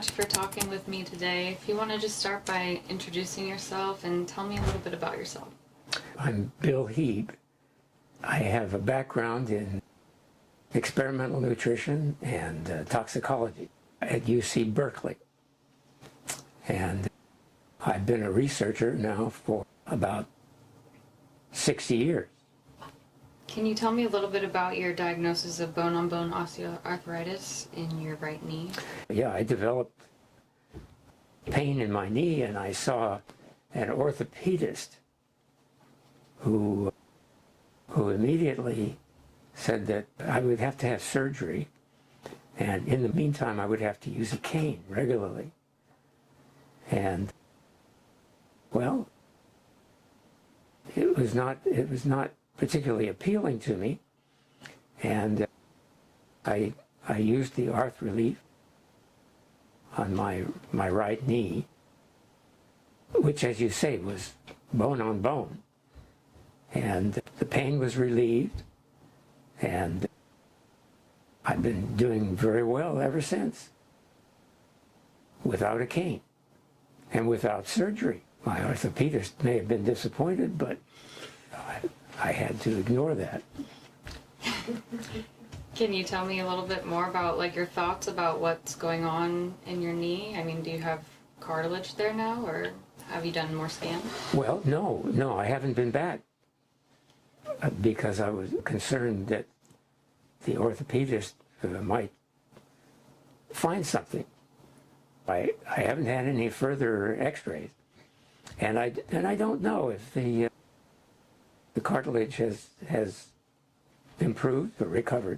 much for talking with me today. If you want to just start by introducing yourself and tell me a little bit about yourself. I'm Bill Hieb. I have a background in experimental nutrition and toxicology at UC Berkeley. And I've been a researcher now for about 60 years. Can you tell me a little bit about your diagnosis of bone-on-bone osteoarthritis in your right knee? Yeah, I developed pain in my knee, and I saw an orthopedist who immediately said that I would have to have surgery, and in the meantime I would have to use a cane regularly. And well, it was not particularly appealing to me, and I used the AcheRelief on my right knee, which, as you say, was bone on bone, and the pain was relieved, and I've been doing very well ever since, without a cane and without surgery. My orthopedist may have been disappointed, but I had to ignore that. Can you tell me a little bit more about your thoughts about what's going on in your knee? I mean, do you have cartilage there now, or have you done more scans? Well, no, I haven't been back because I was concerned that the orthopedist might find something. I haven't had any further x-rays, and I don't know if the cartilage has improved or recovered.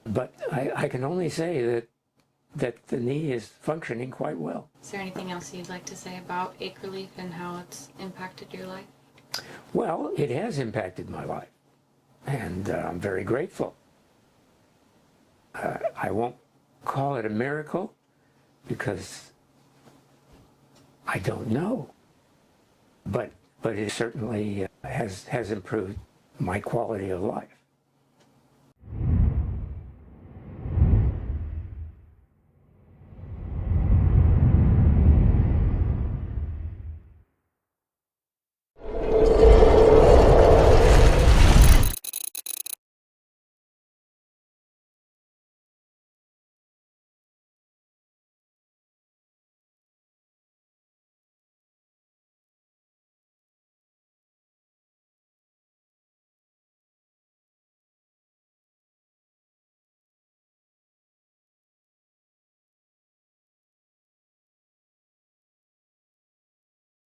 But I can only say that the knee is functioning quite well. Is there anything else you'd like to say about AcheRelief and how it's impacted your life? Well, it has impacted my life, and I'm very grateful. I won't call it a miracle because I don't know, but it certainly has improved my quality of life.